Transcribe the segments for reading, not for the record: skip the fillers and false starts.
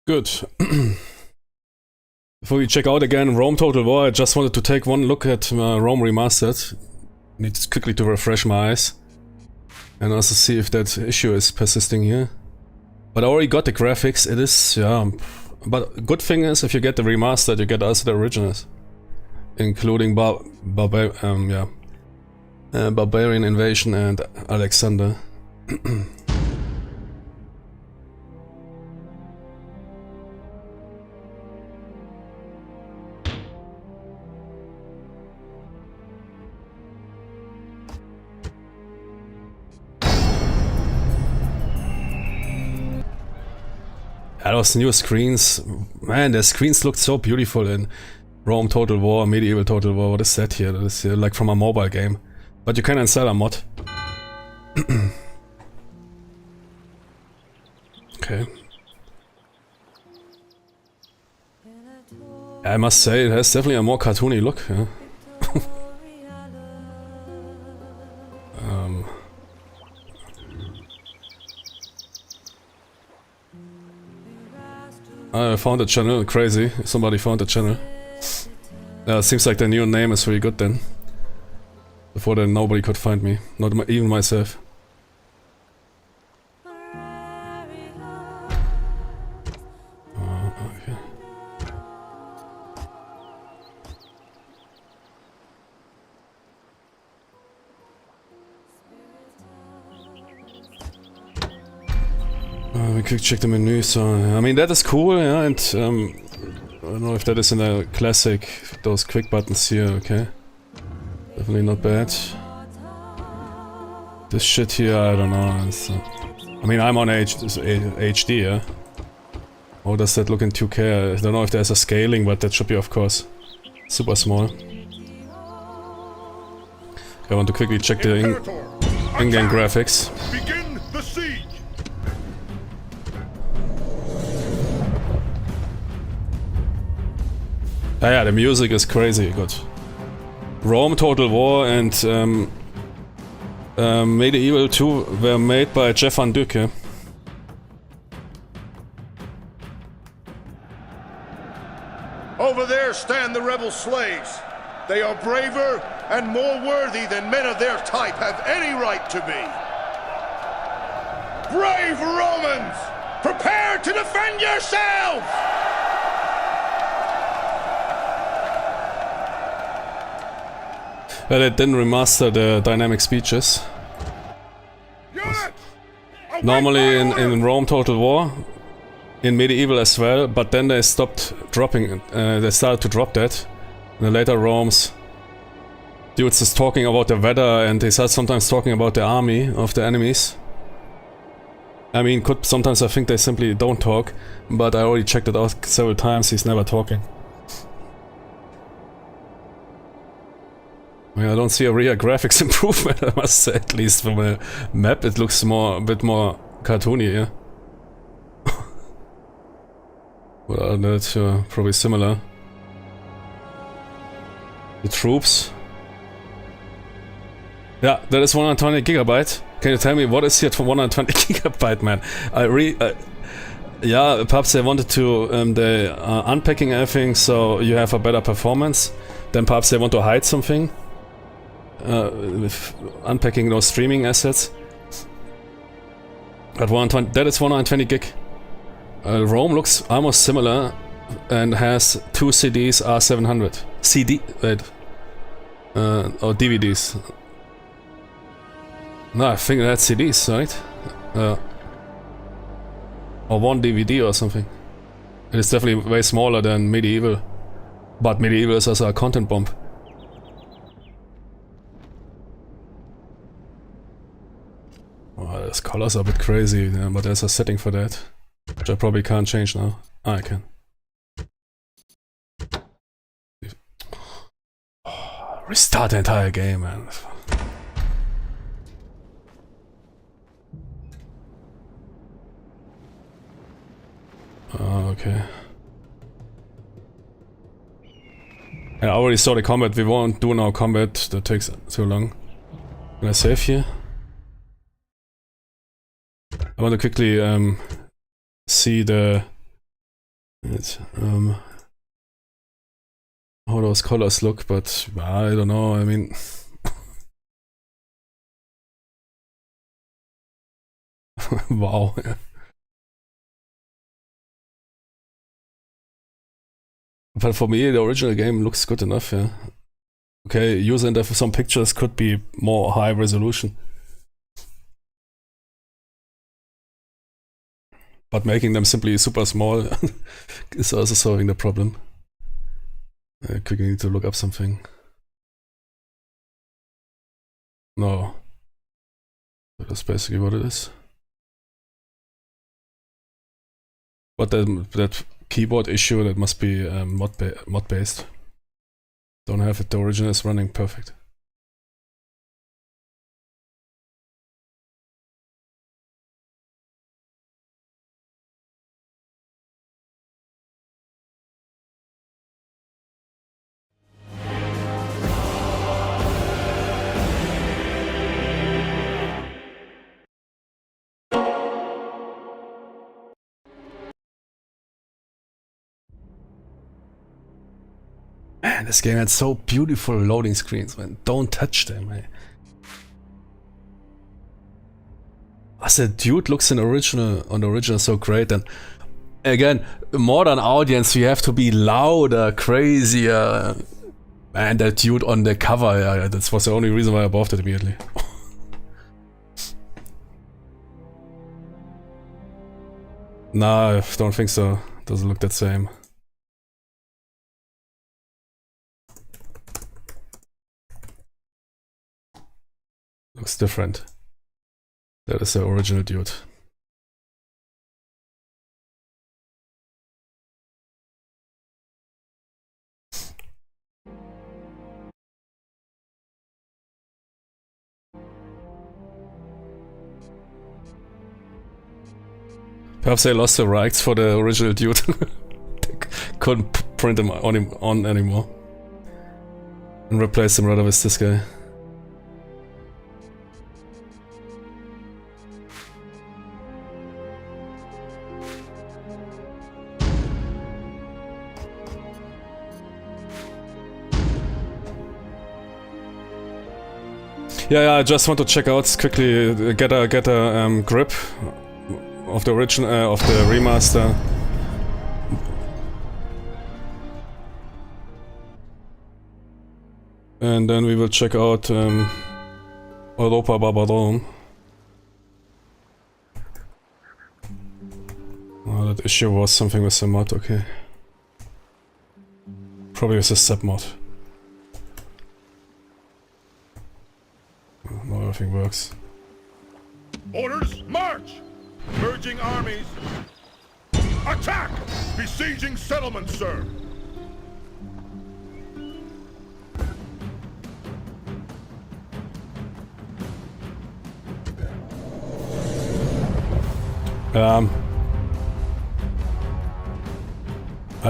Good. Before we check out again Rome Total War, I just wanted to take one look at Rome Remastered. Need quickly to refresh my eyes. And also see if that issue is persisting here. But I already got the graphics, it is, yeah. But good thing is, if you get the remastered, you get also the originals. Including Barbarian Invasion and Alexander. Those new screens, man, the screens looked so beautiful in Rome Total War, Medieval Total War. What is that here? That is like from a mobile game. But you can install a mod. Okay. I must say, it has definitely a more cartoony look, yeah. I found a channel, crazy. Somebody found a channel. Seems like the new name is really good then. Before then nobody could find me, not even myself. Okay. We could check the menu, so I mean that is cool, yeah, and I don't know if that is in the classic, those quick buttons here, okay. Definitely not bad. This shit here, I don't know. I mean, I'm on HD, yeah. How does that look in 2K? I don't know if there's a scaling, but that should be, of course, super small. I want to quickly check the in-game graphics. Begin the siege. Yeah, the music is crazy good. Rome Total War and Medieval 2 were made by Jeff Van Dyck. Yeah? Over there stand the rebel slaves. They are braver and more worthy than men of their type have any right to be. Brave Romans! Prepare to defend yourselves! Well, they didn't remaster the dynamic speeches. Normally in Rome Total War, in Medieval as well, but then they stopped dropping, they started to drop that. In the later Romes, dudes is talking about the weather and they start sometimes talking about the army of the enemies. I mean, sometimes I think they simply don't talk, but I already checked it out several times, he's never talking. I mean, I don't see a real graphics improvement, I must say, at least from a map it looks a bit more cartoony, yeah. But other than that, probably similar. The troops. Yeah, that is 120 gigabyte. Can you tell me what is here for 120 gigabyte, man? Yeah, perhaps they wanted to, unpacking everything so you have a better performance. Then perhaps they want to hide something. With unpacking those streaming assets. At 120, that is 120 gig. Rome looks almost similar and has 2 CDs R700. Or DVDs. No, I think that's CDs, right? Or 1 DVD or something. It is definitely way smaller than Medieval. But Medieval is also a content bomb. Oh, those colors are a bit crazy, yeah, but there's a setting for that. Which I probably can't change now. Ah, I can. Oh, restart the entire game, man. Oh, okay. I already saw the combat. We won't do now combat. That takes too long. Can I save here? I want to quickly see the Right. How those colors look, but I don't know. I mean, wow. But for me, the original game looks good enough. Yeah. Okay, using some pictures could be more high resolution, but making them simply super small is also solving the problem. I quickly need to look up something. No. That's basically what it is. But that keyboard issue, that must be mod based. Don't have it, the original is running perfect. Man, this game had so beautiful loading screens, man. Don't touch them, man. As a dude looks on the original so great, and again, modern audience, you have to be louder, crazier. Man, that dude on the cover, yeah, that was the only reason why I bought it immediately. Nah, I don't think so. Doesn't look that same. Looks different. That is the original dude. Perhaps they lost the rights for the original dude. They couldn't print them on anymore. And replace them rather with this guy. Yeah, I just want to check out quickly, get a grip of the original, of the remaster. And then we will check out Europa Barbarorum. Oh, that issue was something with the mod, okay. Probably with the sub mod. Not everything works. Orders, march! Merging armies. Attack! Besieging settlements, sir! I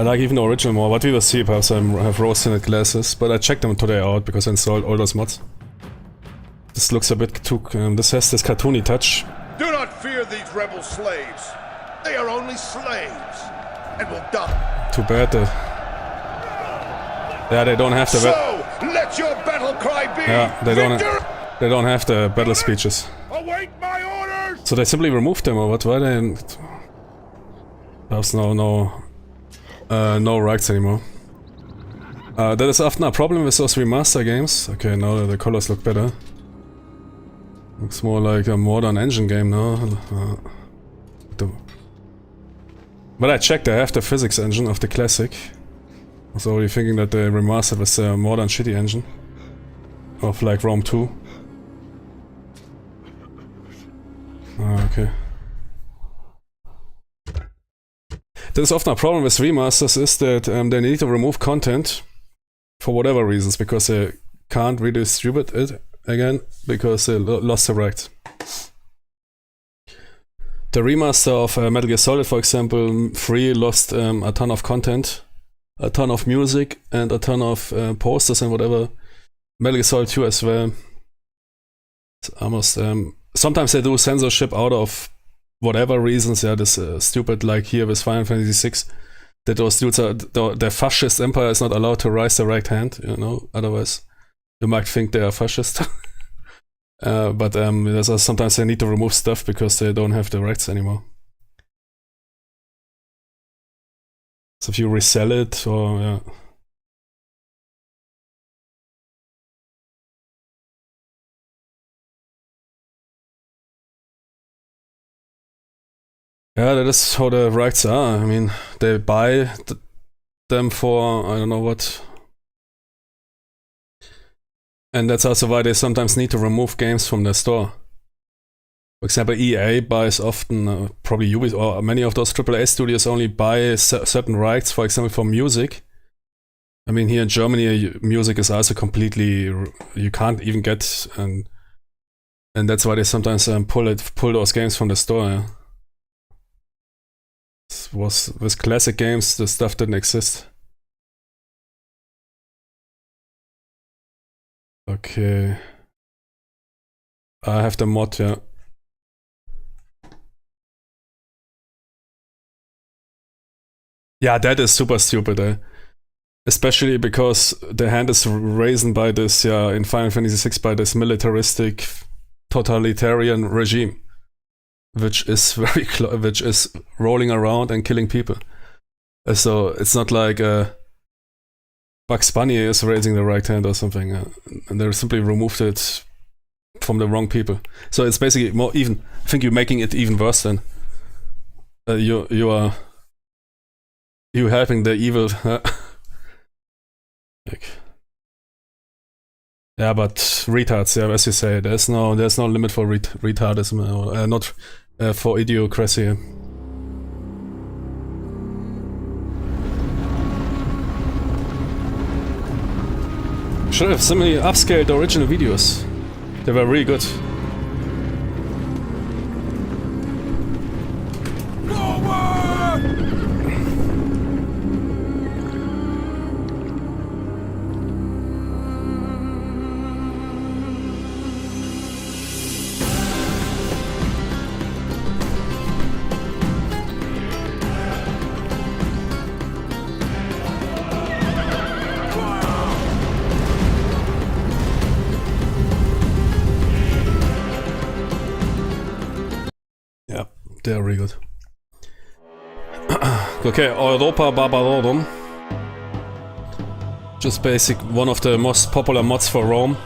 like even the original more, but we will see. Perhaps I have rose-tinted glasses, but I checked them today out because I installed all those mods. This looks a bit too... this has this cartoony touch. Do not fear these rebel slaves. They are only slaves, and will die. Too bad. Yeah, they don't have the... So, let your battle cry be... Yeah, they don't have the battle speeches. Await my orders! So they simply removed them, or what? Why they... Perhaps no rights anymore. That is often a problem with those remaster games. Okay, now the colors look better. Looks more like a modern engine game now. But I checked, I have the physics engine of the classic. I was already thinking that they remastered with the modern shitty engine. Of like Rome 2. Okay. There's often a problem with remasters is that they need to remove content for whatever reasons, because they can't redistribute it again, because they lost the rights. The remaster of Metal Gear Solid, for example, 3 lost a ton of content, a ton of music, and a ton of posters and whatever. Metal Gear Solid 2 as well. It's almost... sometimes they do censorship out of whatever reasons, yeah, this stupid, like here with Final Fantasy 6. that those dudes are, the fascist empire is not allowed to raise the right hand, you know, otherwise you might think they are fascist. But there's sometimes they need to remove stuff because they don't have the rights anymore. So if you resell it, or yeah. Yeah, that is how the rights are. I mean, they buy them for, I don't know what. And that's also why they sometimes need to remove games from their store. For example, EA buys often, probably Ubisoft, or many of those AAA studios only buy certain rights, for example, for music. I mean, here in Germany, music is also completely, you can't even get, and that's why they sometimes pull those games from the store, yeah. Was with classic games, the stuff didn't exist. Okay. I have the mod, yeah. Yeah, that is super stupid, eh? Especially because the hand is raised by this, yeah, in Final Fantasy VI by this militaristic, totalitarian regime, which is which is rolling around and killing people. So it's not like Bugs Bunny is raising the right hand or something, and they simply removed it from the wrong people. So it's basically more even. I think you're making it even worse than you helping the evil. Like, yeah, but retards. Yeah, as you say, there's no limit for retardism, or not for idiocracy. Should have similarly upscaled the original videos. They were really good. They're really good. Okay, Europa Barbarorum. Just basic, one of the most popular mods for Rome.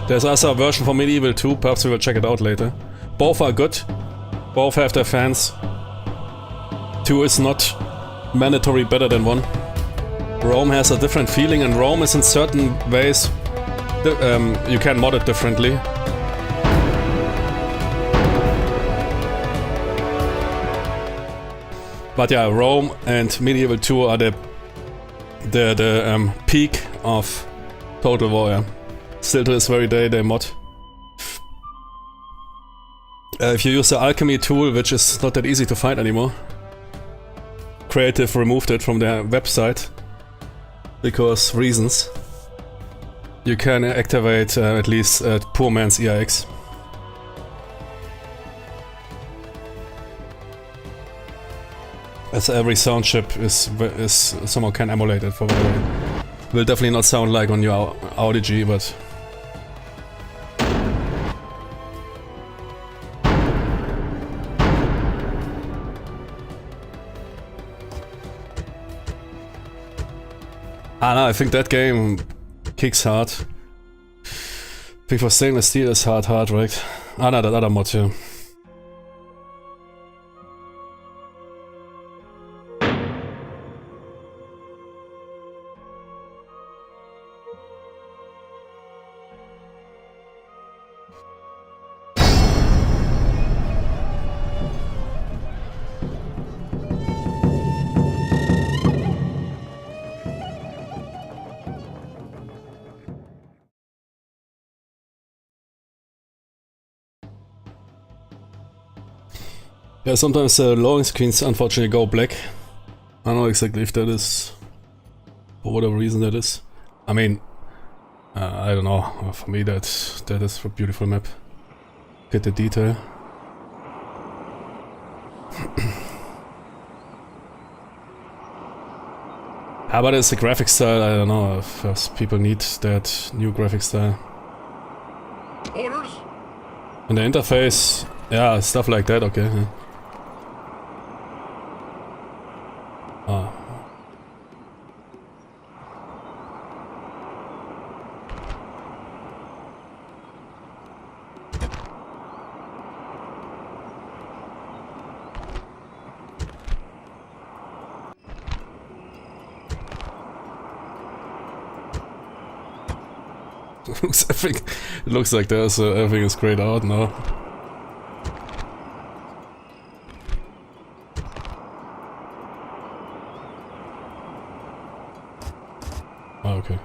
There's also a version for Medieval 2, perhaps we will check it out later. Both are good. Both have their fans. 2 is not mandatory better than 1. Rome has a different feeling, and Rome is in certain ways, you can mod it differently. But yeah, Rome and Medieval 2 are the peak of Total War, yeah. Still to this very day they mod. If you use the alchemy tool, which is not that easy to find anymore, Creative removed it from their website because reasons. You can activate at least poor man's EIX. As every sound chip is somehow can emulate it for whatever. Will definitely not sound like on your Audi G, but no, I think that game kicks hard. I think for stainless steel is hard, right? No, that other mod here. Yeah, sometimes loading screens unfortunately go black. I don't know exactly if that is, for whatever reason that is. I mean, I don't know. For me, that is a beautiful map. Get the detail. Ah, but it's a graphic style, I don't know if people need that new graphic style. Orders? And the interface, yeah, stuff like that, okay. Yeah. Ah. It looks like there's everything is grayed out now. Oh, okay.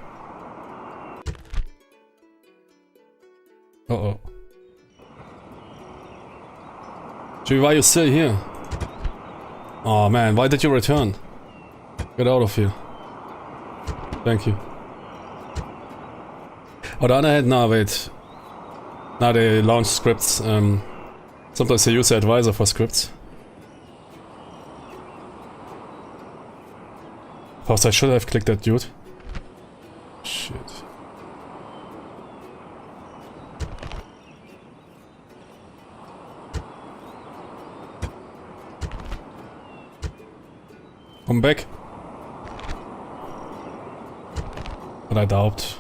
Uh-oh. Gee, why are you still here? Oh man, why did you return? Get out of here. Thank you. On the other hand, no, wait. Now they launch scripts. Sometimes they use the advisor for scripts. Perhaps I should have clicked that dude. Shit. Come back. But I doubt.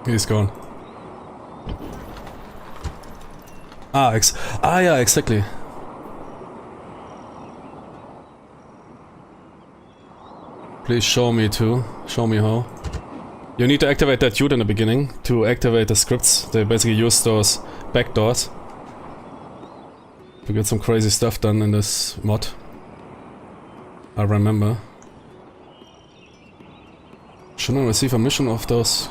He's gone. Ah, yeah, exactly. Please show me too. Show me how. You need to activate that dude in the beginning to activate the scripts. They basically use those backdoors to get some crazy stuff done in this mod. I remember. Shouldn't I receive a mission of those?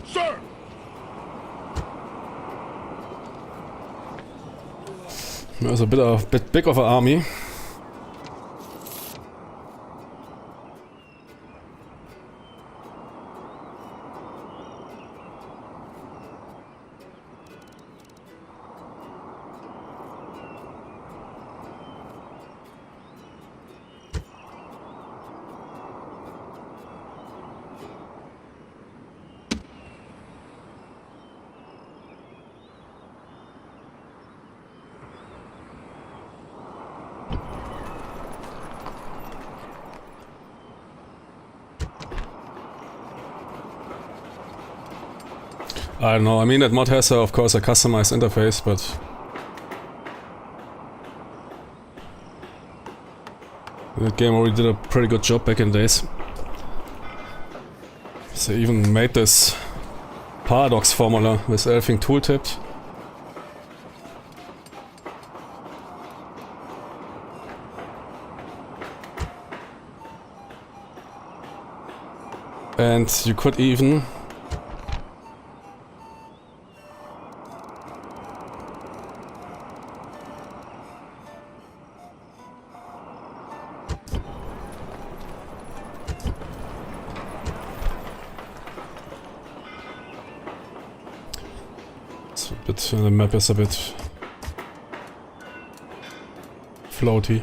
Sir! There's a bit big of an army. I don't know, I mean that mod has of course a customized interface, but that game already did a pretty good job back in the days. So they even made this paradox formula with everything tooltipped. And you could even the map is a bit floaty.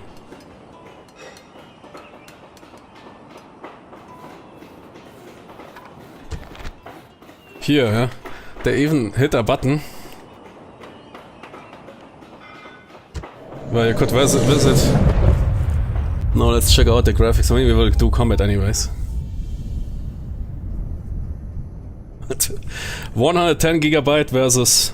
Here, yeah, they even hit a button where you could visit. Now let's check out the graphics. I mean, we will do combat anyways. 110 gigabyte versus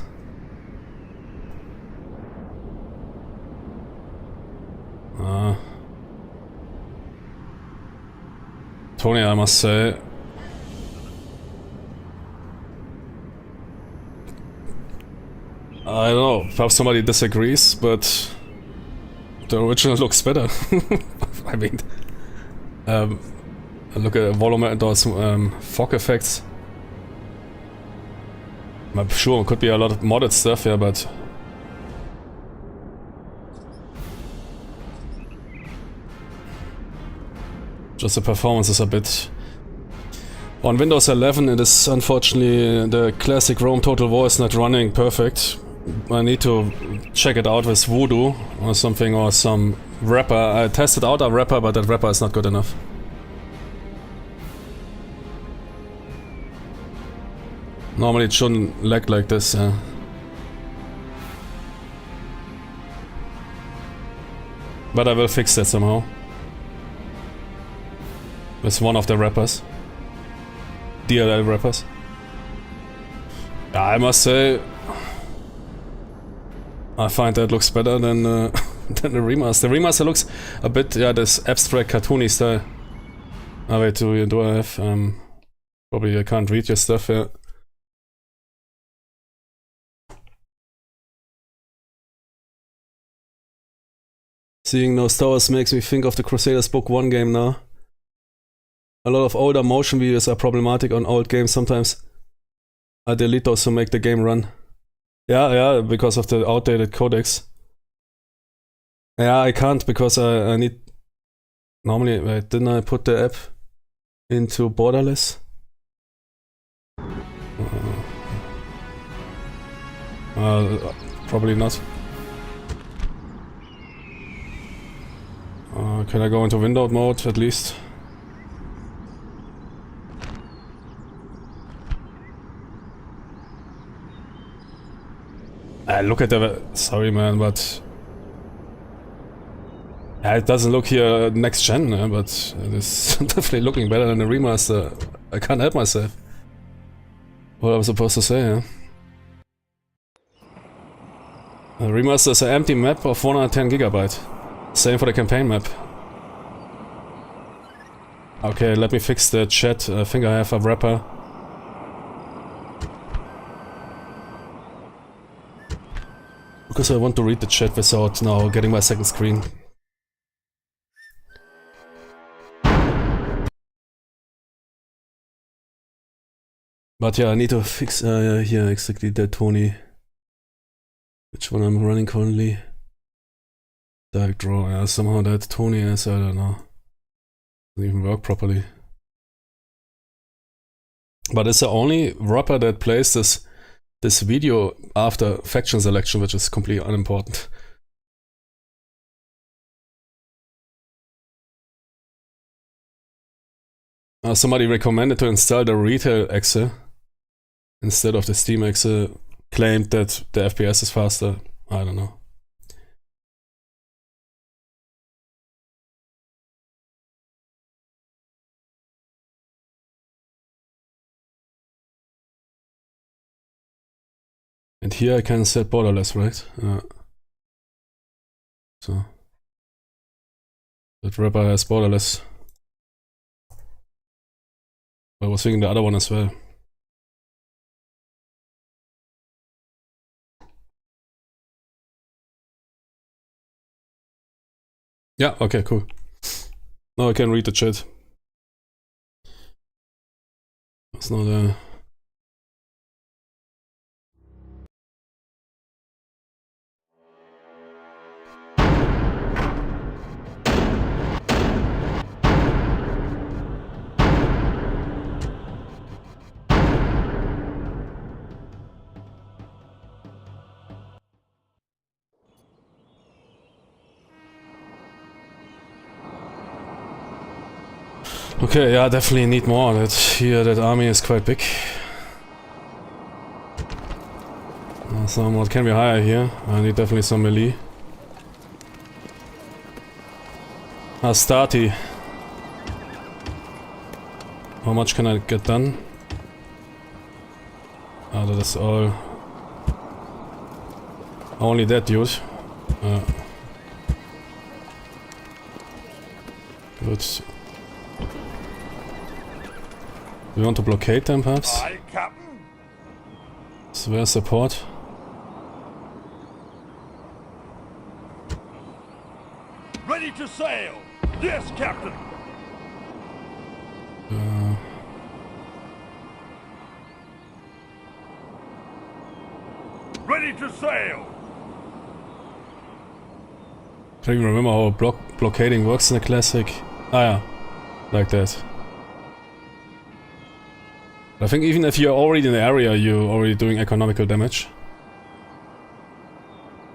Tony, I must say. I don't know, perhaps somebody disagrees, but the original looks better. I mean, look at volume and those fog effects. I'm sure it could be a lot of modded stuff, yeah, but just the performance is a bit... On Windows 11 it is unfortunately the classic Rome Total War is not running perfect. I need to check it out with Voodoo or something, or some wrapper. I tested out a wrapper, but that wrapper is not good enough. Normally it shouldn't lag like this, but I will fix that somehow. With one of the wrappers. DLL wrappers. I must say, I find that looks better than than the remaster. The remaster looks a bit, yeah, this abstract cartoony style. Oh wait, do I have, probably I can't read your stuff here. Seeing those towers makes me think of the Crusaders Book 1 game now. A lot of older motion videos are problematic on old games sometimes. I delete those to make the game run. Yeah, because of the outdated codecs. Yeah, I can't because I need... Normally, wait, didn't I put the app into borderless? Probably not. Can I go into windowed mode at least? Look at the... Sorry man, but... it doesn't look here next gen, but it is definitely looking better than the remaster. I can't help myself. What I was supposed to say, yeah? The remaster is an empty map of 110 GB. Same for the campaign map. Okay, let me fix the chat. I think I have a wrapper. Because I want to read the chat without now getting my second screen. But yeah, I need to fix here exactly that Tony. Which one I'm running currently? Direct draw, yeah, somehow that Tony is, I don't know. Doesn't even work properly. But it's the only wrapper that plays this video after faction selection, which is completely unimportant. Somebody recommended to install the retail exe instead of the Steam exe, claimed that the FPS is faster. I don't know. And here I can set borderless, right? So that wrapper has borderless. I was thinking the other one as well. Yeah, okay, cool. Now I can read the chat. It's not a... Okay, yeah, definitely need more. That army is quite big. So what can we hire here? I need definitely some melee. Astati. How much can I get done? That is all. Only that dude. Good. We want to blockade them, perhaps? Aye, Captain. So where's support? Ready to sail. Yes, Captain. Ready to sail. Can you remember how blockading works in the classic? Ah yeah, like that. I think even if you're already in the area, you're already doing economical damage.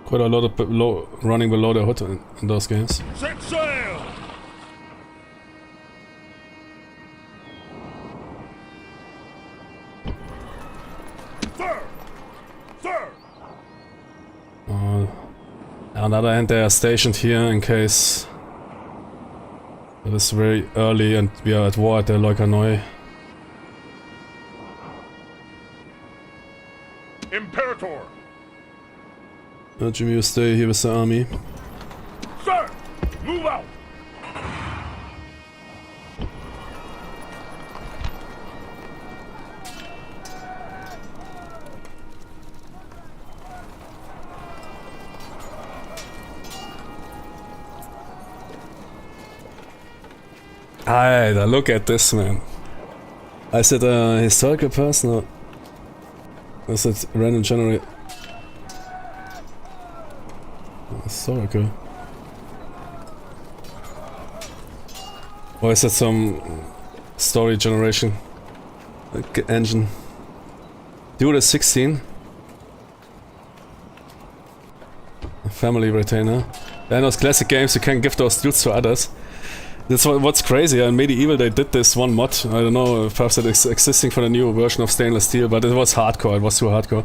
Quite a lot of running below the hood in those games. Set sail. Sir. Sir. On the other hand, they are stationed here in case it is very early and we are at war at the Leukanoi. Imperator. Jimmy, you stay here with the army. Sir, move out. Alter, look at this, man. Is it a historical person or is it random generate? Historical. Or is it some story generation engine? Dude is 16. A family retainer. In those classic games you can give those dudes to others. That's what's crazy. In Medieval they did this one mod. I don't know if perhaps it is existing for the new version of Stainless Steel, but it was hardcore. It was too hardcore.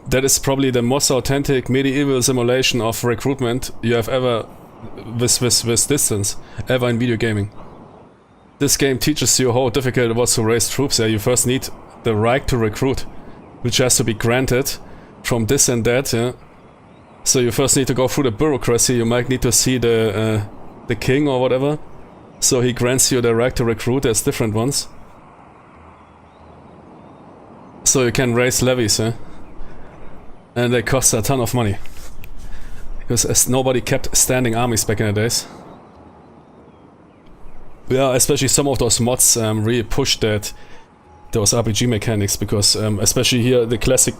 That is probably the most authentic medieval simulation of recruitment you have ever, with distance, ever in video gaming. This game teaches you how difficult it was to raise troops. Yeah, you first need the right to recruit, which has to be granted from this and that. Yeah, so you first need to go through the bureaucracy. You might need to see the king or whatever. So he grants you the right to recruit. There's different ones. So you can raise levies. Yeah. And they cost a ton of money. Because nobody kept standing armies back in the days. Yeah, especially some of those mods really pushed those RPG mechanics, because especially here the classic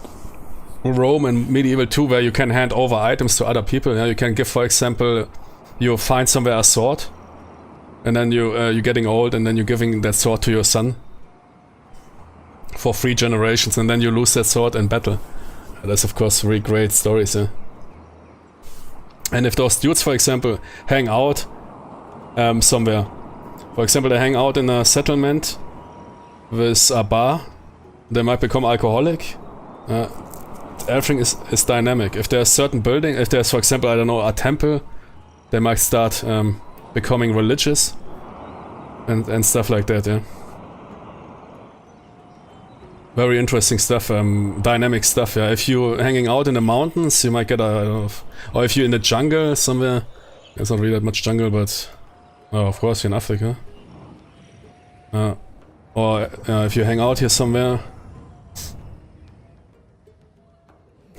Rome and Medieval 2, where you can hand over items to other people. Yeah, you can give, for example, you find somewhere a sword, and then you're getting old, and then you're giving that sword to your son for 3 generations, and then you lose that sword in battle. That's of course really great stories, yeah. And if those dudes, for example, hang out somewhere, for example, they hang out in a settlement with a bar, they might become alcoholic. Everything is dynamic. If there's a certain building, if there's, for example, I don't know, a temple, they might start becoming religious and stuff like that, yeah. Very interesting stuff, dynamic stuff, yeah. If you're hanging out in the mountains, you might get or if you're in the jungle somewhere, there's not really that much jungle, but of course you're in Africa. Or if you hang out here somewhere.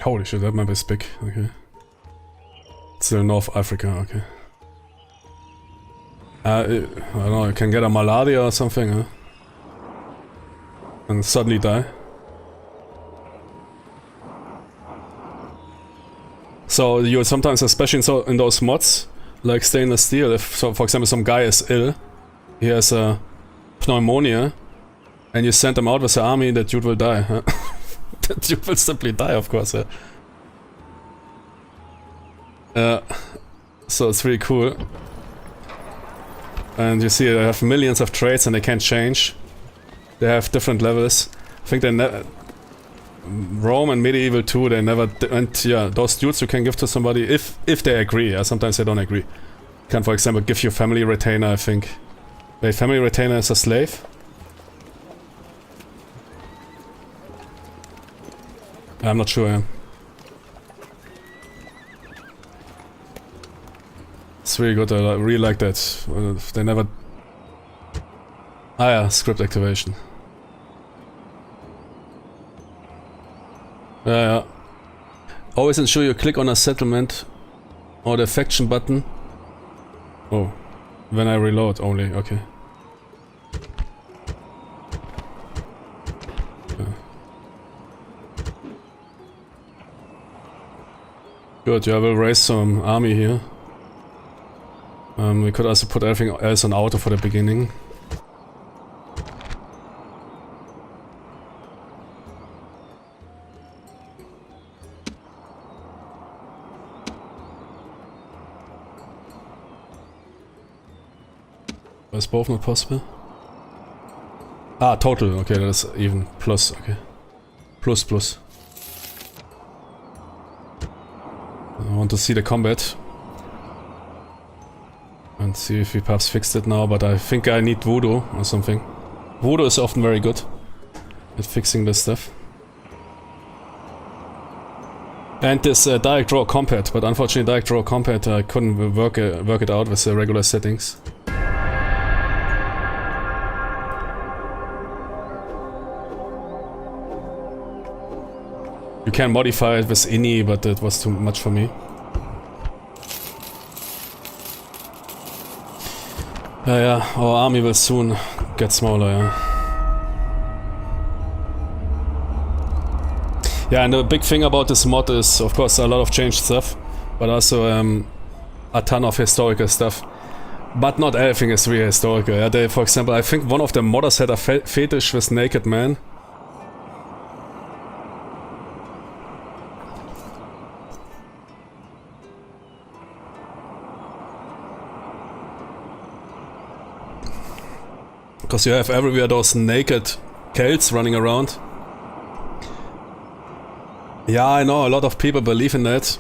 Holy shit, that map is big, okay. Still North Africa, okay. I don't know, you can get a malaria or something, huh? And suddenly die. So you sometimes, especially in those mods, like Stainless Steel, if so, for example some guy is ill, he has a pneumonia, and you send him out with the army, that dude will die. Huh? That dude will simply die, of course. Yeah. So it's really cool. And you see they have millions of traits and they can't change. They have different levels. I think they Rome and Medieval 2, they never... And yeah, those dudes you can give to somebody if they agree. Yeah, sometimes they don't agree. You can, for example, give you family retainer, I think. Wait, family retainer is a slave? I'm not sure, yeah. It's really good, I really like that. They never... Ah yeah, script activation. Yeah. Always ensure you click on a settlement or the faction button. Oh, when I reload only, okay. Good, yeah, I will raise some army here. We could also put everything else on auto for the beginning. Is both not possible? Ah, total, okay, that's even. Plus, okay. Plus. I want to see the combat. And see if we perhaps fixed it now, but I think I need voodoo or something. Voodoo is often very good at fixing this stuff. And this direct draw combat, but unfortunately direct draw combat I couldn't work it out with the regular settings. You can modify it with ini, but it was too much for me. Yeah, our army will soon get smaller, yeah. Yeah, and the big thing about this mod is, of course, a lot of changed stuff, but also a ton of historical stuff. But not everything is really historical. Yeah, they, for example, I think one of the modders had a fetish with naked men. Because you have everywhere those naked Celts running around. Yeah, I know, a lot of people believe in that.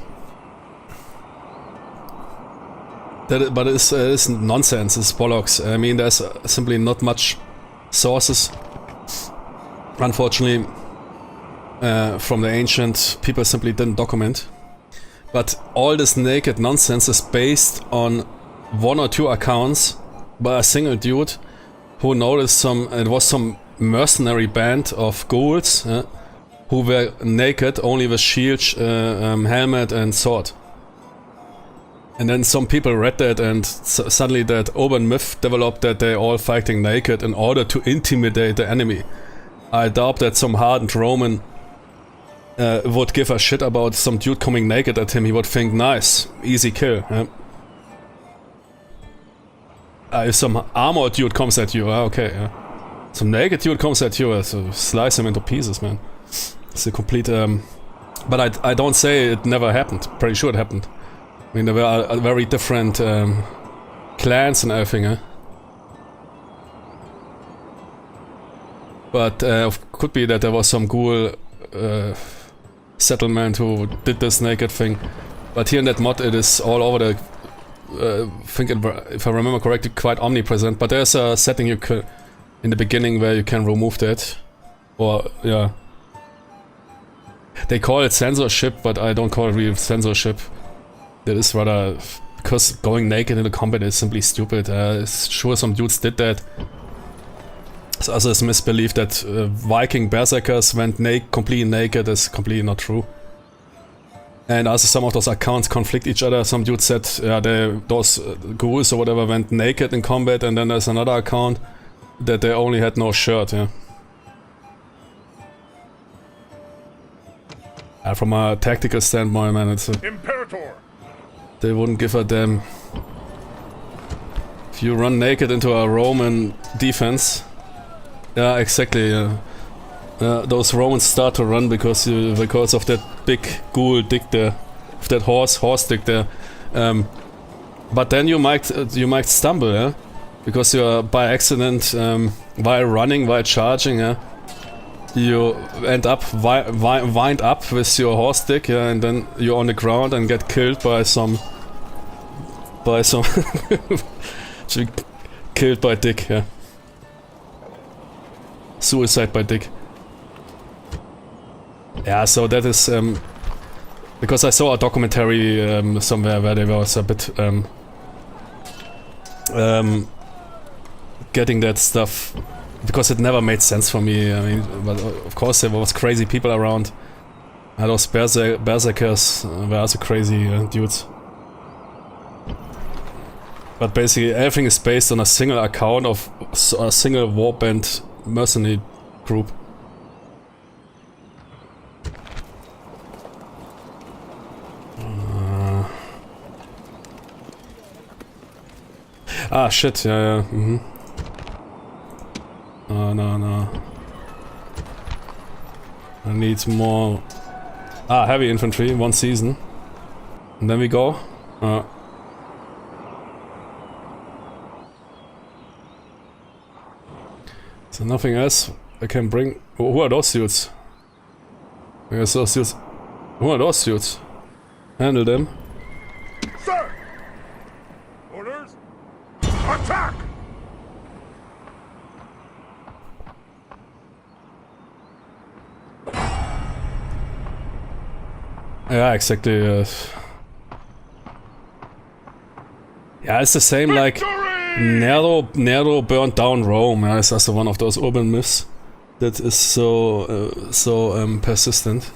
But it's nonsense, it's bollocks. I mean, there's simply not much sources, unfortunately, from the ancient. People simply didn't document. But all this naked nonsense is based on one or two accounts by a single dude who noticed it was some mercenary band of ghouls who were naked, only with shield, helmet and sword. And then some people read that and suddenly that urban myth developed that they're all fighting naked in order to intimidate the enemy. I doubt that some hardened Roman would give a shit about some dude coming naked at him. He would think, nice, easy kill. If some armored dude comes at you, okay, yeah. Some naked dude comes at you, so slice him into pieces, man. It's a complete, but I don't say it never happened. Pretty sure it happened. I mean, there were very different clans and everything, But could be that there was some ghoul settlement who did this naked thing. But here in that mod it is all over the... if I remember correctly, quite omnipresent. But there's a setting you could in the beginning where you can remove that, or yeah, they call it censorship, but I don't call it real censorship. That is rather because going naked into combat is simply stupid. Sure, some dudes did that. So also it's misbelief that Viking berserkers went completely naked is completely not true. And also some of those accounts conflict each other. Some dude said, yeah, those ghouls or whatever went naked in combat, and then there's another account that they only had no shirt, yeah. From a tactical standpoint, man, it's Imperator. They wouldn't give a damn. If you run naked into a Roman defense, yeah, exactly, yeah. Those Romans start to run because of that big ghoul dick there, of that horse dick there. But then you might stumble, yeah, because you are by accident while running, while charging, yeah, you end up wind up with your horse dick, yeah, and then you're on the ground and get killed by some killed by dick, yeah. Suicide by dick. Yeah, so that is because I saw a documentary somewhere where they was a bit getting that stuff, because it never made sense for me. I mean, but of course there was crazy people around, Those berserkers were also crazy dudes. But basically everything is based on a single account of a single warband mercenary group. Ah shit, yeah. No. I need more... heavy infantry, 1 season. And then we go. So nothing else I can bring... Who are those dudes? I guess those dudes... Who are those dudes? Handle them. Sir! Orders! Attack! Yeah, exactly. Yeah, it's the same like Nero burned down Rome. Yeah, it's also one of those urban myths that is so persistent.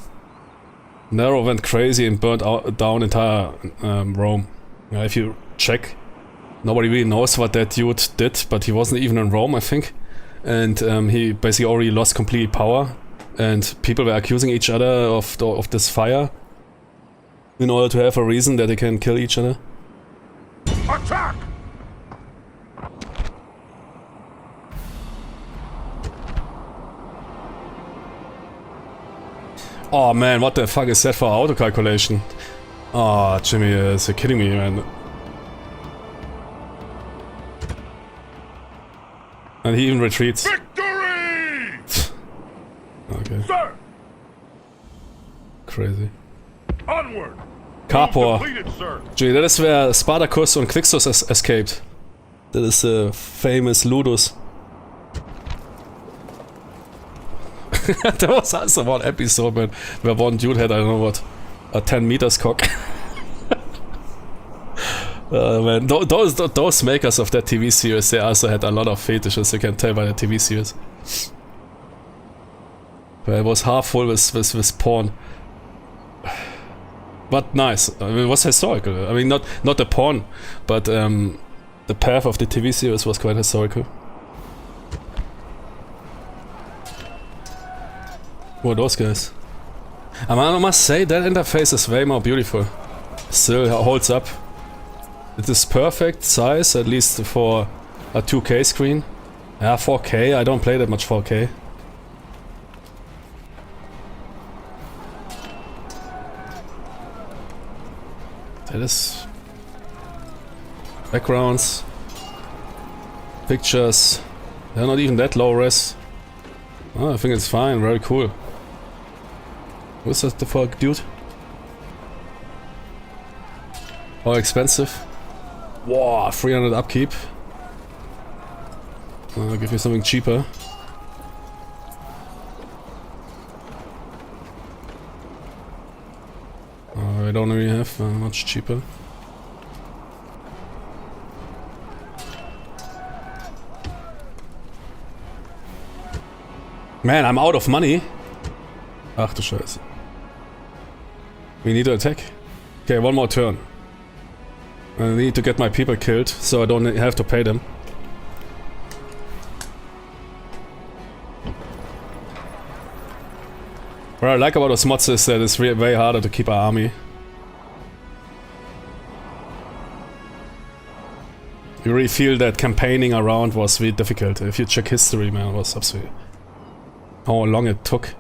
Nero went crazy and burned down entire Rome. Yeah, if you check, nobody really knows what that dude did, but he wasn't even in Rome, I think. And he basically already lost complete power, and people were accusing each other of this fire in order to have a reason that they can kill each other. Attack! Oh man, what the fuck is that for auto calculation? Oh, Jimmy, you're kidding me, man. And he even retreats. Victory! Okay. Sir! Crazy. Onward! Carpor. Completed, sir. Gee, that is where Spartacus und Quixus escaped. That is the famous Ludus. There was also one episode, man, where one dude had, I don't know what, a 10 meters cock. Man, those makers of that TV series, they also had a lot of fetishes, you can tell by the TV series. But it was half full with porn. But nice. I mean, it was historical. I mean, not the porn, but the path of the TV series was quite historical. Who are those guys? I must say, that interface is way more beautiful. Still holds up. It is perfect size, at least for a 2K screen. Yeah, 4K, I don't play that much 4K. That is... backgrounds. Pictures. They're not even that low res. Oh, I think it's fine, very cool. What's that the fuck, dude? How expensive? Wow, 300 upkeep. I'll give you something cheaper. I don't really have much cheaper. Man, I'm out of money. Ach du Scheiße. We need to attack. Okay, one more turn. I need to get my people killed, so I don't have to pay them. What I like about those mods is that it's way harder to keep an army. You really feel that campaigning around was really difficult. If you check history, man, it was absolutely... how long it took.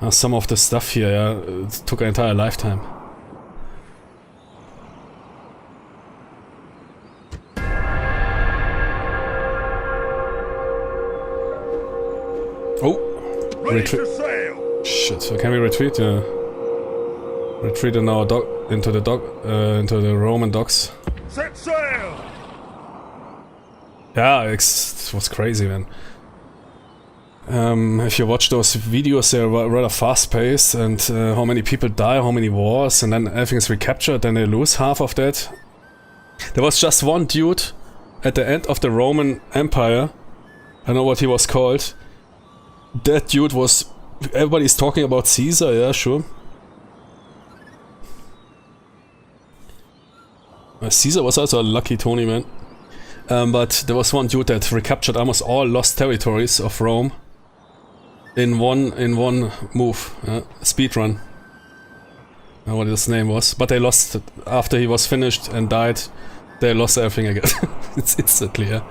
Some of the stuff here, yeah, it took an entire lifetime. Oh! Retreat. Shit, so can we retreat? Yeah. Retreat in our into the Roman docks. Set sail! Yeah, it was crazy, man. If you watch those videos, they're rather fast-paced, and how many people die, how many wars, and then everything is recaptured, then they lose half of that. There was just one dude at the end of the Roman Empire, I don't know what he was called. That dude was everybody's talking about Caesar, yeah, sure. Caesar was also a lucky Tony, man. But there was one dude that recaptured almost all lost territories of Rome in one move, speed run. I don't know what his name was, but they lost it after he was finished and died. They lost everything again. It's instantly, yeah.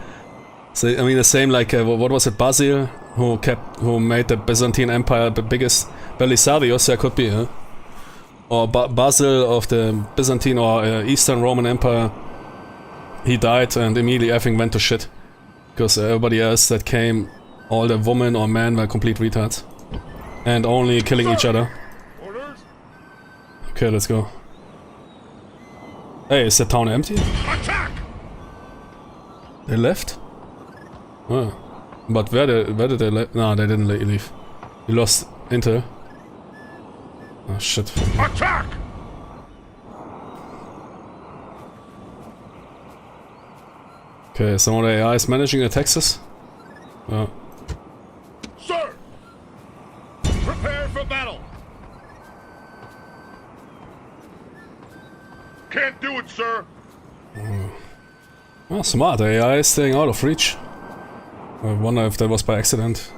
So I mean the same like what was it, Basil, who made the Byzantine Empire the biggest. Belisarius, there could be, yeah. Or Basil of the Byzantine or Eastern Roman Empire. He died and immediately everything went to shit. Because everybody else that came, all the women or men were complete retards. And only killing each other. Okay, let's go. Hey, is the town empty? Attack! They left? Oh. But where did they leave? No, they didn't leave. We lost Intel. Oh shit. Attack! Okay, some of the AI is managing the Texas. Oh. Sir! Prepare for battle! Can't do it, sir! Oh, smart. The AI is staying out of reach. I wonder if that was by accident.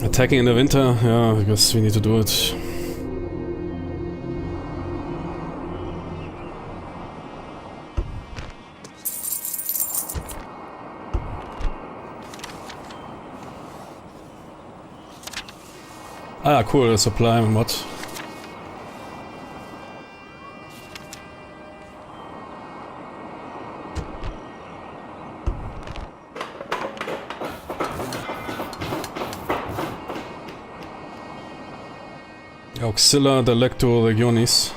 Attacking in the winter? Yeah, I guess we need to do it. Ah, cool, the supply mod. Auxilia delecto regionis.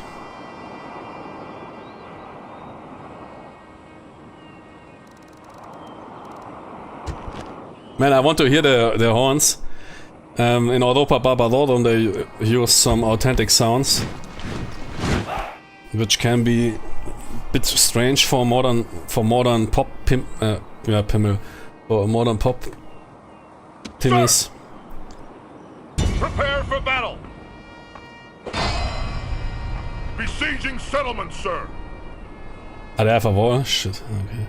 Man, I want to hear the horns. In Europa Barbarorum they use some authentic sounds, which can be a bit strange for modern pop pimmel, or modern pop tinnies. Prepare for battle! Besieging settlement, sir! Ah, der einfach war? Shit, okay.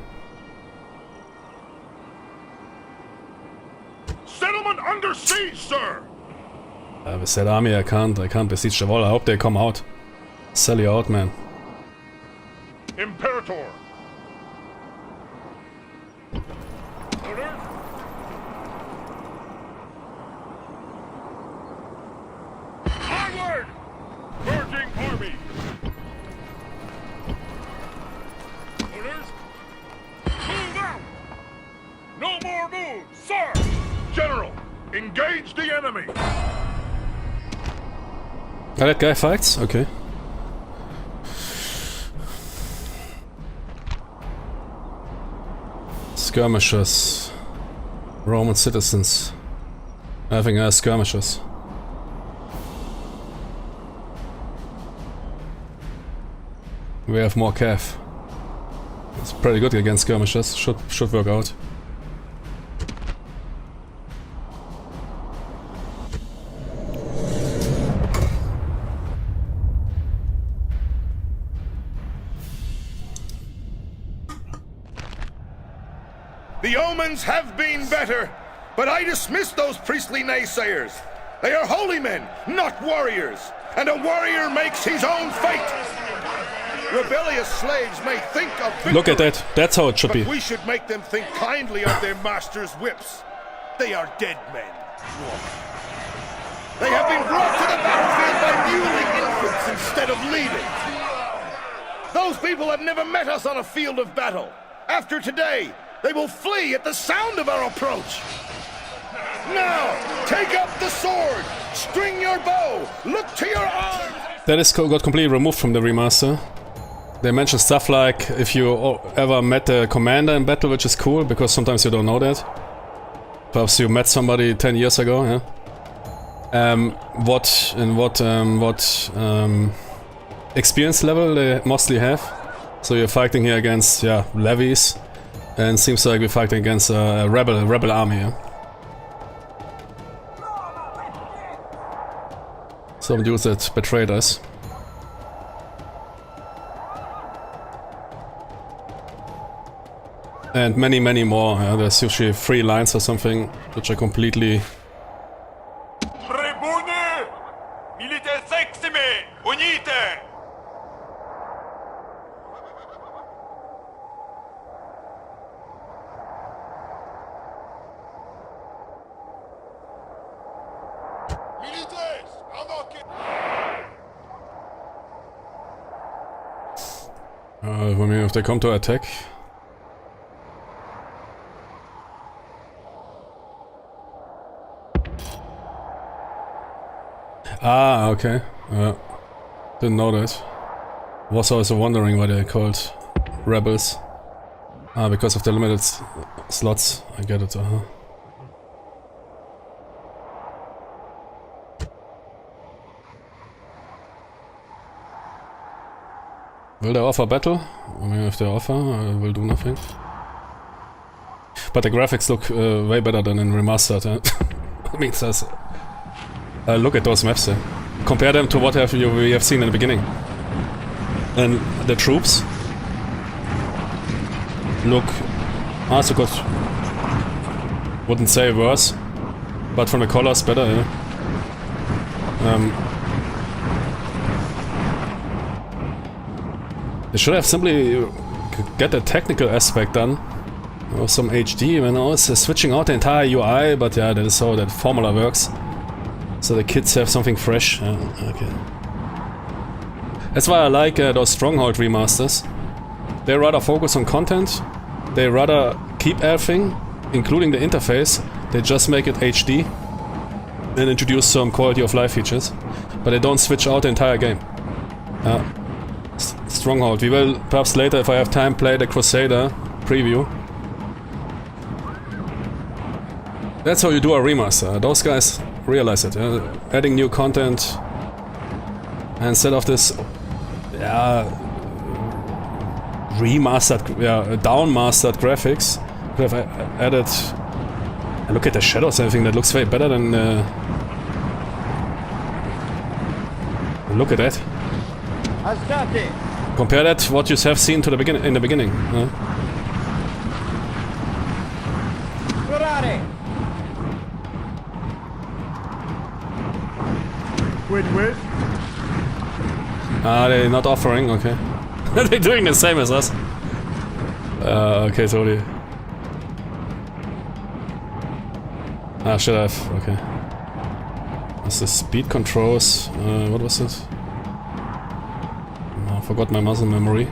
Settlement under siege, sir! We said army, I can't besiege the wall. I hope they come out. Sell you out, man. Imperator! Orders? Onward! Merging army! Orders? Move out! No more moves, sir! General, engage the enemy! Ah, that guy fights? Okay. Skirmishers. Roman citizens. I think skirmishers. We have more cav. It's pretty good against skirmishers. Should work out. The omens have been better, but I dismiss those priestly naysayers. They are holy men, not warriors, and a warrior makes his own fate. Rebellious slaves may think of victory. Look at that. That's how it should be. But we should make them think kindly of their masters' whips. They are dead men. They have been brought to the battlefield by mewling infants instead of leading. Those people have never met us on a field of battle. After today, they will flee at the sound of our approach. Now, take up the sword, string your bow, look to your arms. That is got completely removed from the remaster. They mention stuff like if you ever met the commander in battle, which is cool because sometimes you don't know that. Perhaps you met somebody 10 years ago, yeah. What experience level they mostly have. So you're fighting here against, yeah, levies, and seems like we're fighting against a rebel army. Yeah? Some dudes that betrayed us. And many, many more. Yeah? There's usually 3 lines or something, which are completely. I mean, if they come to attack. Ah, okay. Didn't know that. Was also wondering why they're called rebels. Ah, because of the limited slots. I get it. Will they offer battle? I mean, if they offer, I will do nothing. But the graphics look way better than in remastered. I mean, says, look at those maps there. Compare them to what we have seen in the beginning. And the troops look, so good. Wouldn't say worse, but from the colors better. Yeah. They should have simply get the technical aspect done. Or some HD, you know, it's switching out the entire UI, but yeah, that is how that formula works. So the kids have something fresh. Okay. That's why I like those Stronghold remasters. They rather focus on content. They rather keep everything, including the interface. They just make it HD and introduce some quality of life features. But they don't switch out the entire game. Stronghold. We will perhaps later, if I have time, play the Crusader preview. That's how you do a remaster. Those guys realize it. Adding new content instead of this, remastered, downmastered graphics. Could have added. Look at the shadows and everything. That looks way better than. Look at that. Compare that to what you have seen to the in the beginning. They're not offering, okay. They're doing the same as us. Okay, totally. Should have, okay. What's the speed controls? What was it? I forgot my muscle memory.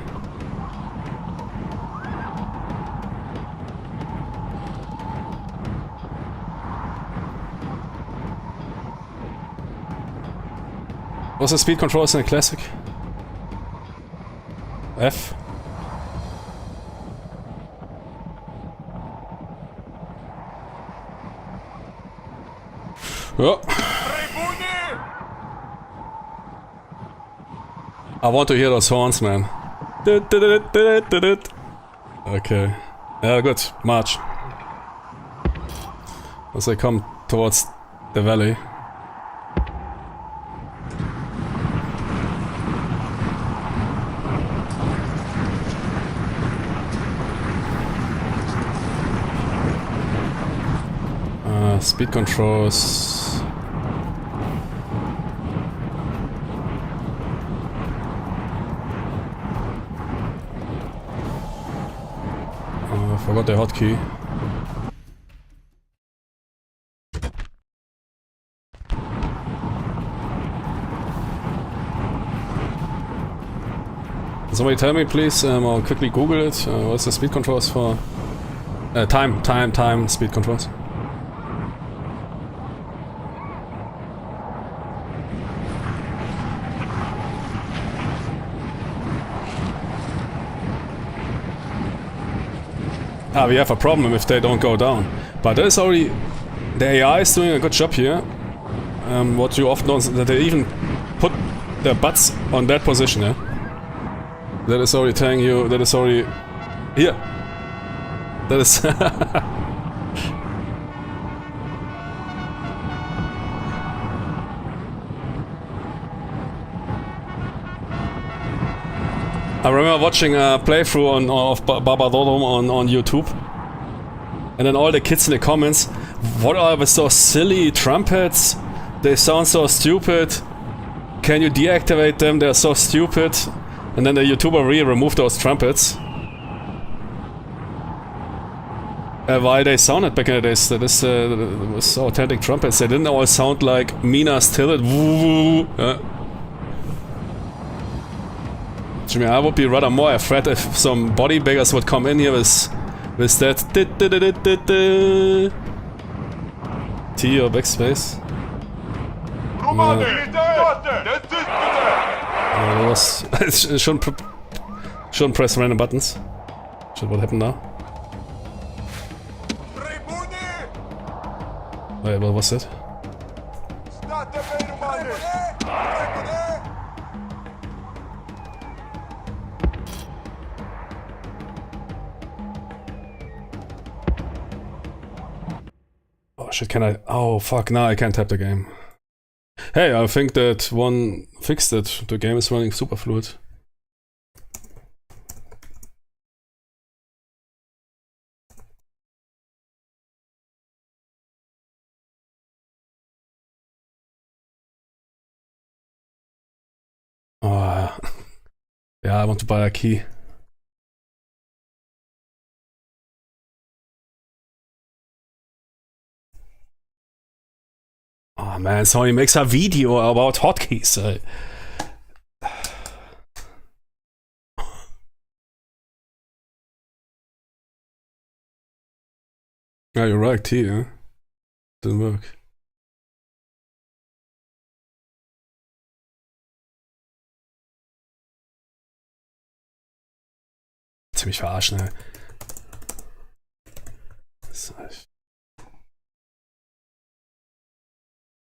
What's the speed controls in a classic? F. Oh. I want to hear those horns, man. Okay. Yeah, good. March. As they come towards the valley. Speed controls. I forgot the hotkey. Somebody tell me, please, or quickly Google it. What's the speed controls for? Time speed controls. We have a problem if they don't go down. But there's already... The AI is doing a good job here. What you often don't... That they even put their butts on that position, yeah? That is already telling you... That is already... Here! That is... I remember watching a playthrough of Barbarorum on YouTube. And then all the kids in the comments, what are with those silly trumpets? They sound so stupid. Can you deactivate them? They're so stupid. And then the YouTuber really removed those trumpets. Why they sounded back in the days, that was authentic trumpets. They didn't all sound like Minas Tirith. Jimmy, I would be rather more afraid if some bodybuilders would come in here with that T or backspace. Shouldn't press random buttons. What happened now? Wait, what was that? Oh shit, can I? Oh fuck, now I can't tap the game. Hey, I think that one fixed it. The game is running super fluid. Oh, yeah, I want to buy a key. Oh man, so he makes a video about hotkeys. Yeah, you're right, T, yeah? Didn't work. Ziemlich verarschen, ey.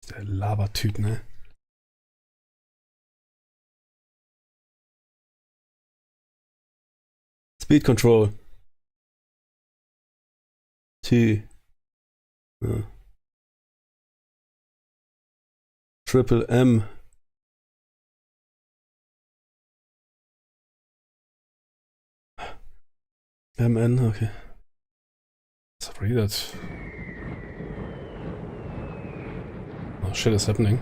Der Labertyp, ne? Speed Control. T. Ja. Triple M. MN, okay. Let's read it. Oh shit is happening.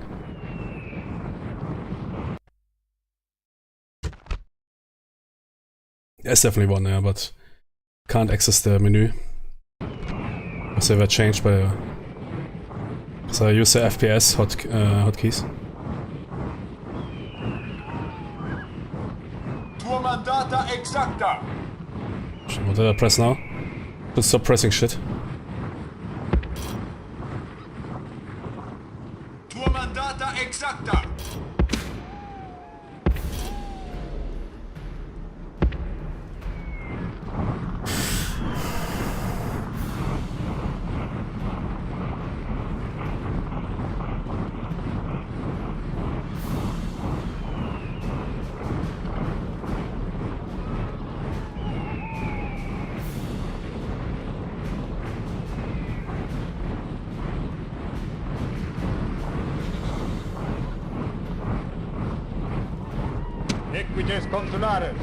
There's definitely one there, but can't access the menu. Because they were changed by so I use the FPS hotkeys. Tua mandata exacta. Shit, what did I press now? Just stop pressing shit. Tua mandata exacta. Equites consulares.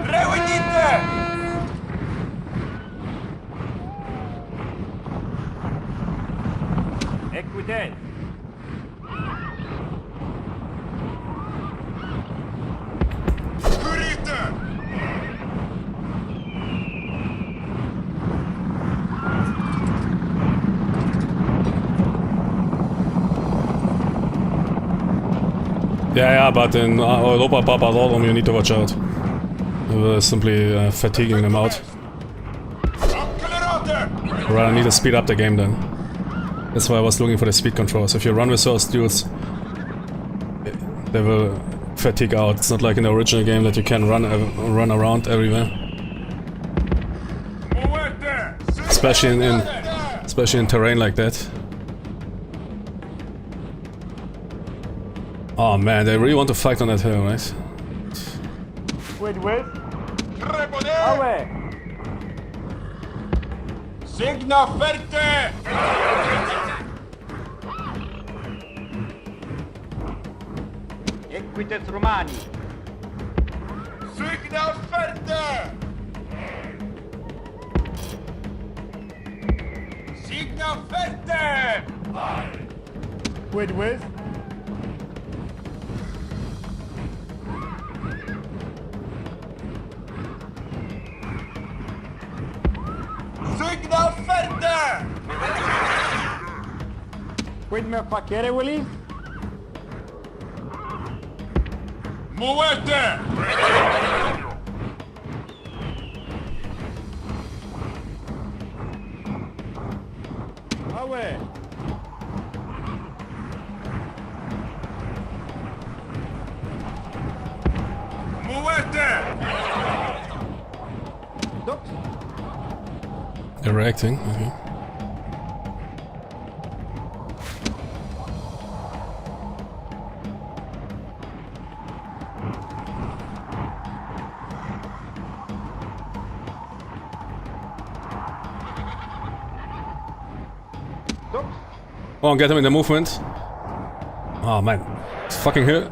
Reunite! Equites. Yeah, but in Europa Barbarorum you need to watch out. We're simply fatiguing them out. Rather need to speed up the game then. That's why I was looking for the speed controls. If you run with those dudes, they will fatigue out. It's not like in the original game that you can run around everywhere. Especially in terrain like that. Oh man, they really want to fight on that hill, right? Wait. Away. Signa ferte! Equites Romani. Signa ferte! Signa ferte! Wait. Signa ferte! Quid me facere, Willy? Muovete! Away! Muovete! They're reacting, okay. Oh, get him in the movement. Oh man, it's fucking here.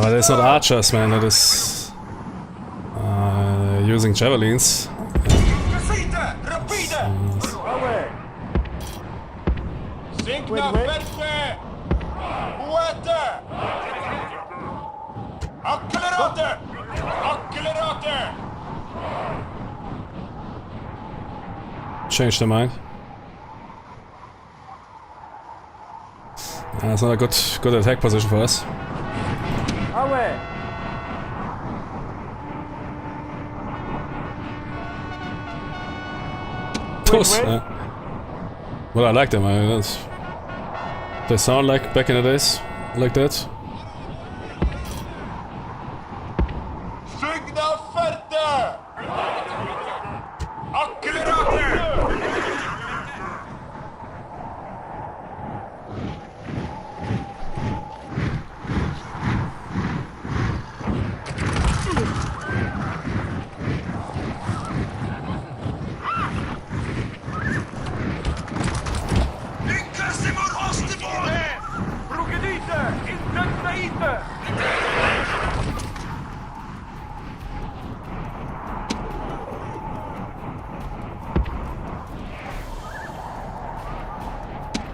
But it's not archers, man. It is using javelins. Change their mind. That's not a good attack position for us. Away! Those, well, I like them. They sound like back in the days, like that. Signa ferte! Accelerate!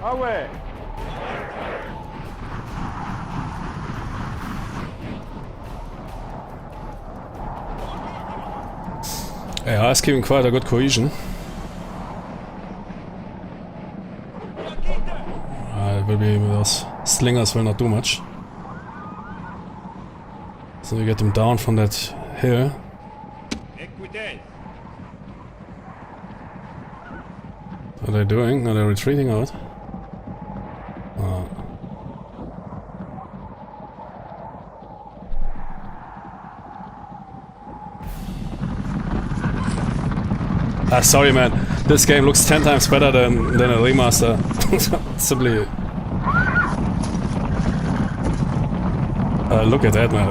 Away! Yeah, it's giving quite a good cohesion. Maybe those slingers will not do much. So we get them down from that hill. What are they doing? Are they retreating out? Sorry man, this game looks 10 times better than a remaster. Simply... look at that man,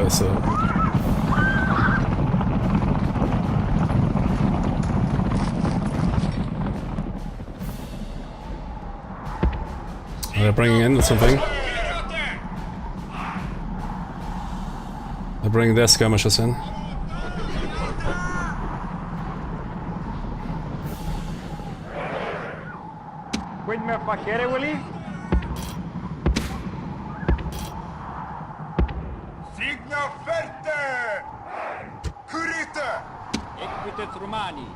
they're bringing in something. They're bringing their skirmishers in. Quid me facere, Willy? Signa ferte! Curite! Equites Romani.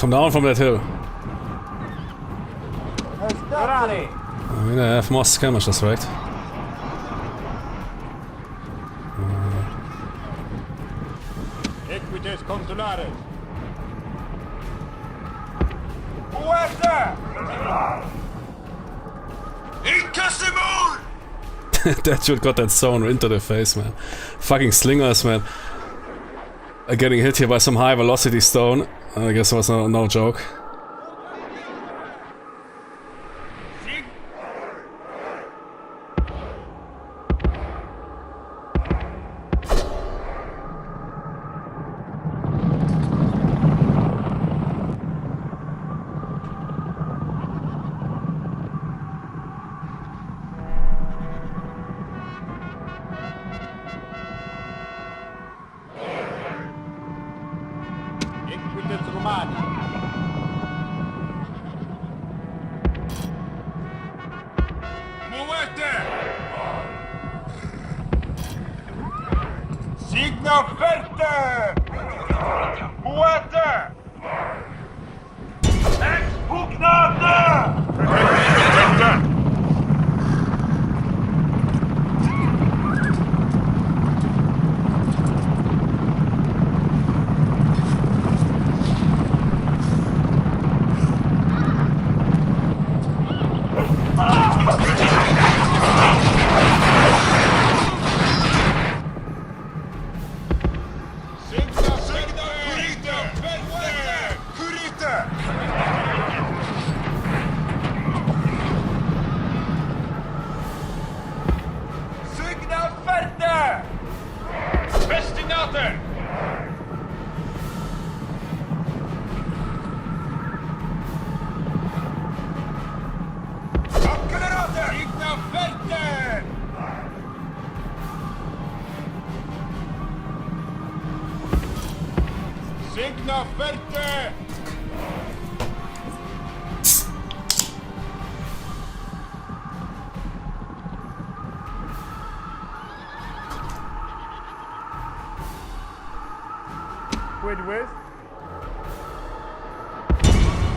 Come down from that hill. Rani! I mean, I have more skirmishers, right? Equites consulares! Muerte! Incasimur! That dude got that stone into the face, man. Fucking slingers, man. Getting hit here by some high velocity stone. I guess it was no joke. Equites Romani! Muerte! Signa Ferte! Muerte! Expugnate! Signa Ferte! Quid with?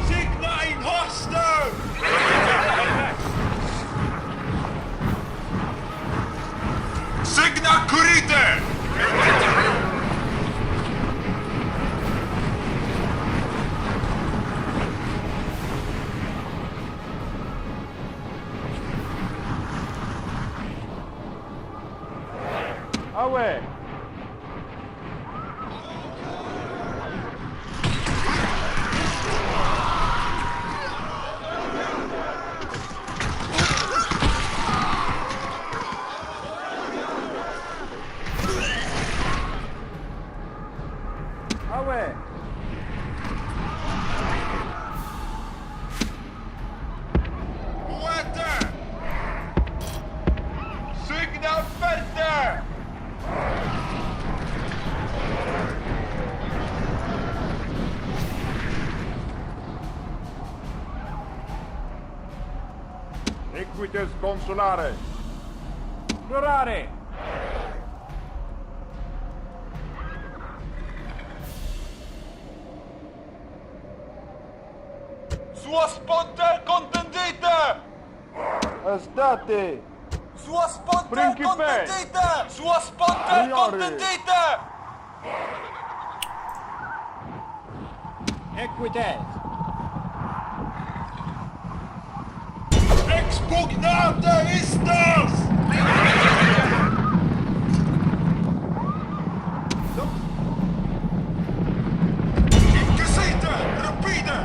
Signa in hosto! Signa curite! Away! Away! Muerte! Signa Ferte! Equites consulare! Plurare! Sua sponte contendite! Estate! Sua sponte contendite! Sua sponte contendite! Equites! Expugnate istas! Inquisite! Rapide!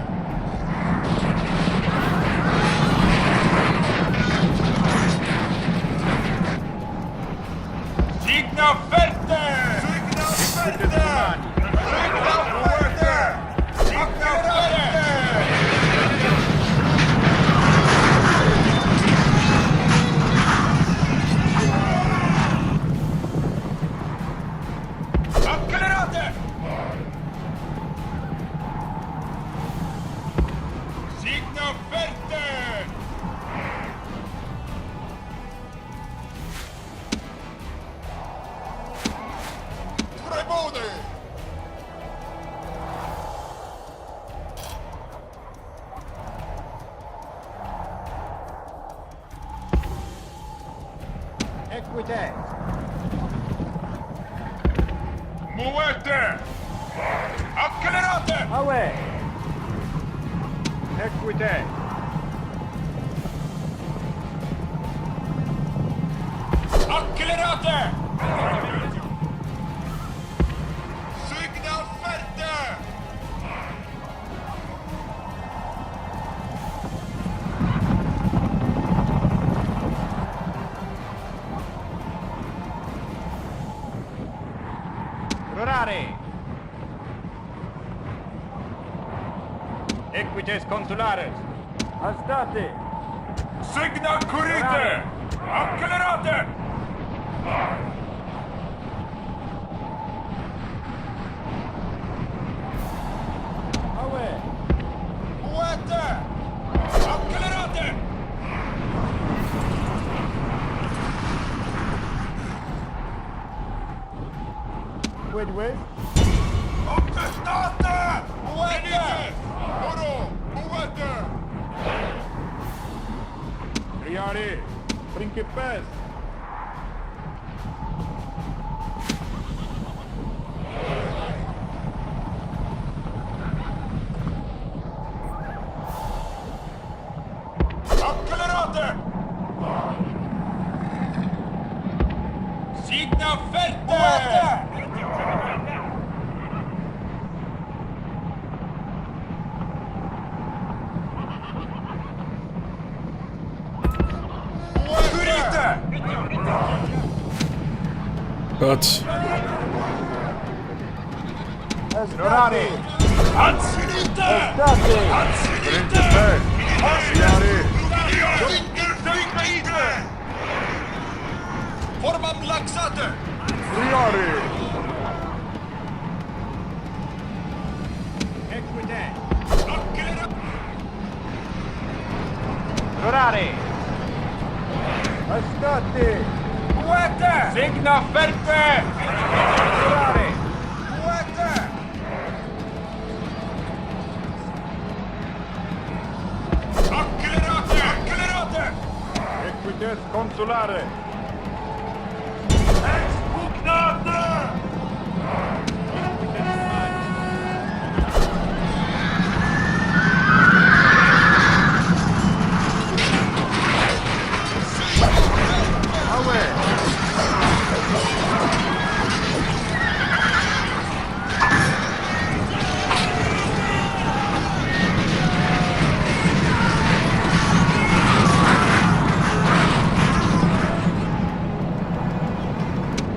Signa Ferte! Signa Ferte! Signa Ferte! Signa Ferte! Accelerate! Signa Ferte! Trebone! Equite. Muovete! Accelerate! Away. Equite. Accelerate! Signal ferte! Rorare. Equites consulares. Astate. Signal currite! Accelerate! Away. Muovete! Accelerate! Quid. Contestate! Muovete! Oro! Muovete! Riare. Principes. Accelerate! Signal ferte! Currite! Gut. Rorare. Anzunite! Astate. Anzunite! Anzunite! Formam laxate! Equite. Accelerate! Rorare. Astate. Muovete! Signa ferte! Rorare. Muovete! Accelerate! Accelerate! Equites consulare. Expugnate!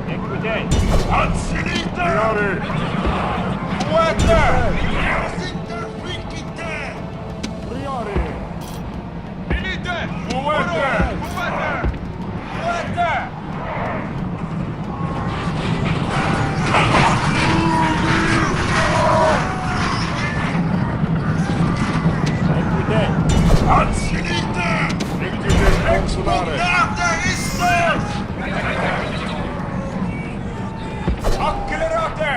Equite. Anzunite! Muovete! Interfincite! Riare. Venite! Muovete! Muovete! Muovete! Equite. Anzunite! Expugnate istes! Accelerate!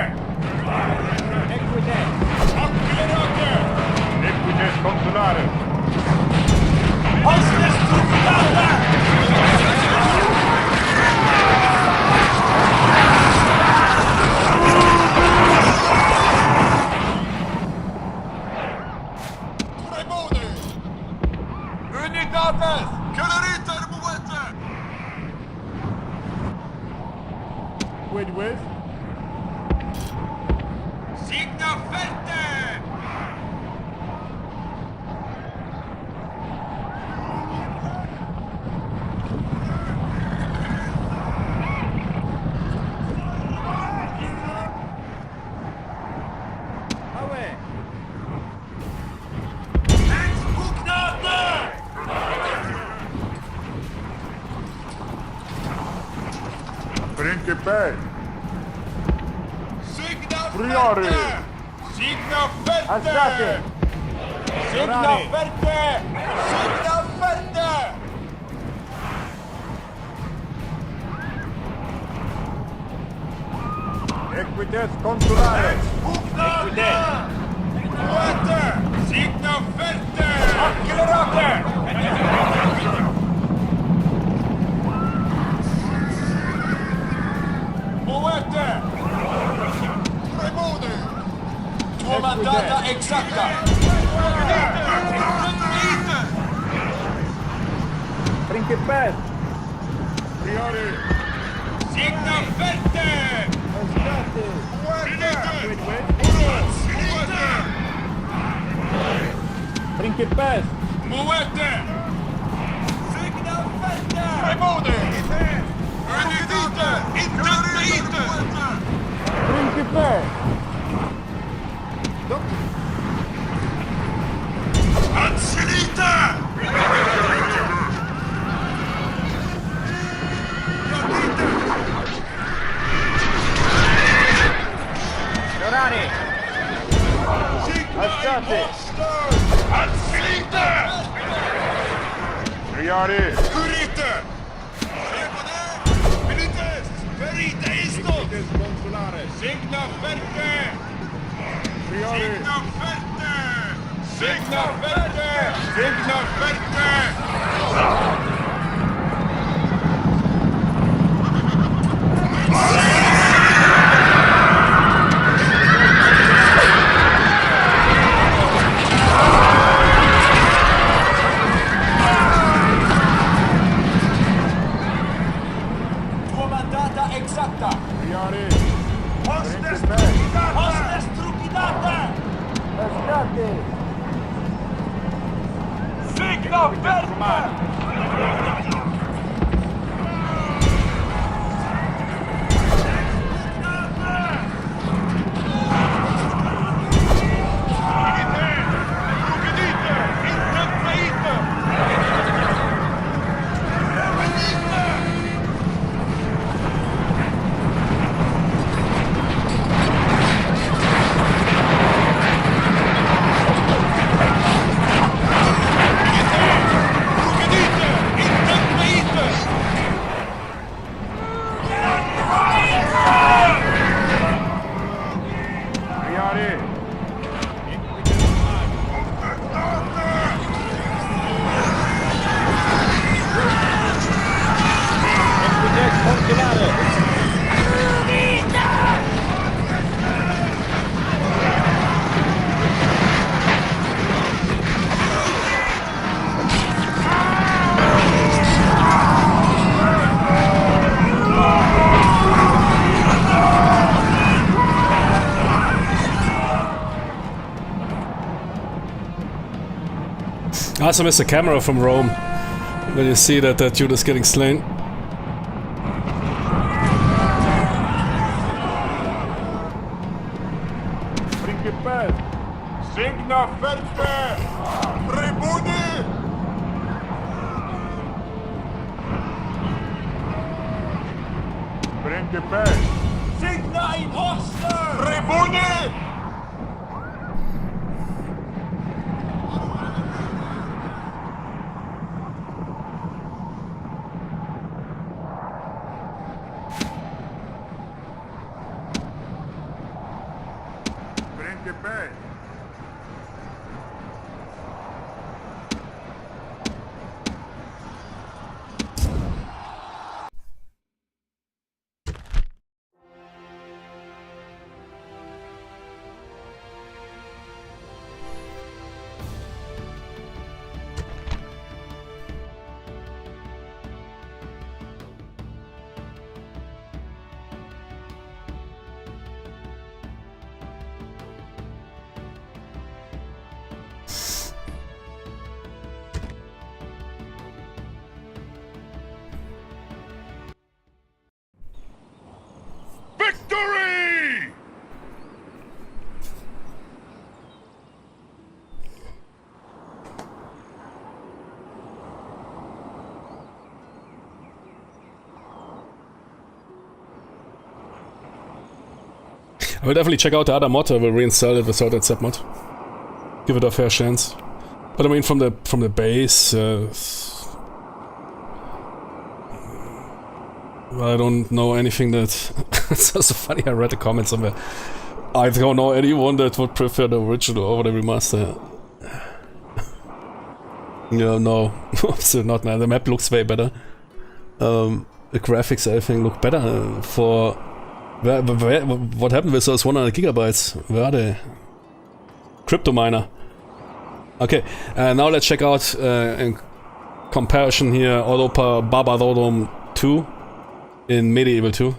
Equite. Accelerate! Equites consulare. Hostes trucidate! Tremone! Unitates! Celerite muovete! Quid. Signa ferte! Away. Expugnate! Principe. Signa Priori. ferte! Signa ferte! Astate. Signa Orari. ferte! Signa ferte! Equites consulare. Expugnate! Muovete! Signa ferte! Accelerate! data exacta. Principes! Priori! Signa ferte. Astate! Wait, wait. Principes! Muete. Signa ferte. Remode. Renedite. Intentite. Principes! Ansilite. Dorani! Astate! Ansilite. Priori! Curite. Milites. Verite isto. Consulares! Signa ferte. Priori! Signa ferte. Signa ferte. Signa ferte. Comandata exacta. Priori! Hostes Principes! Hostes trucidata. Astate! Signa ferte. Priori! Equites consulares! I also miss the camera from Rome when you see that that dude is getting slain. Principes! Signa ferte. Tribuni. Principes! Signa in hoste. Tribuni. Principes! Victory! I will definitely check out the other mod. I will reinstall it without that sub mod. Give it a fair chance. But I mean, from the base, I don't know anything that. It's also funny. I read the comments somewhere. I don't know anyone that would prefer the original over the remaster. Yeah, no, absolutely not, man. The map looks way better. The graphics, I think, look better for. What happened with those 100 gigabytes? Where are they? crypto miner. Okay, now let's check out in comparison here Europa Barbarorum 2 in Medieval 2.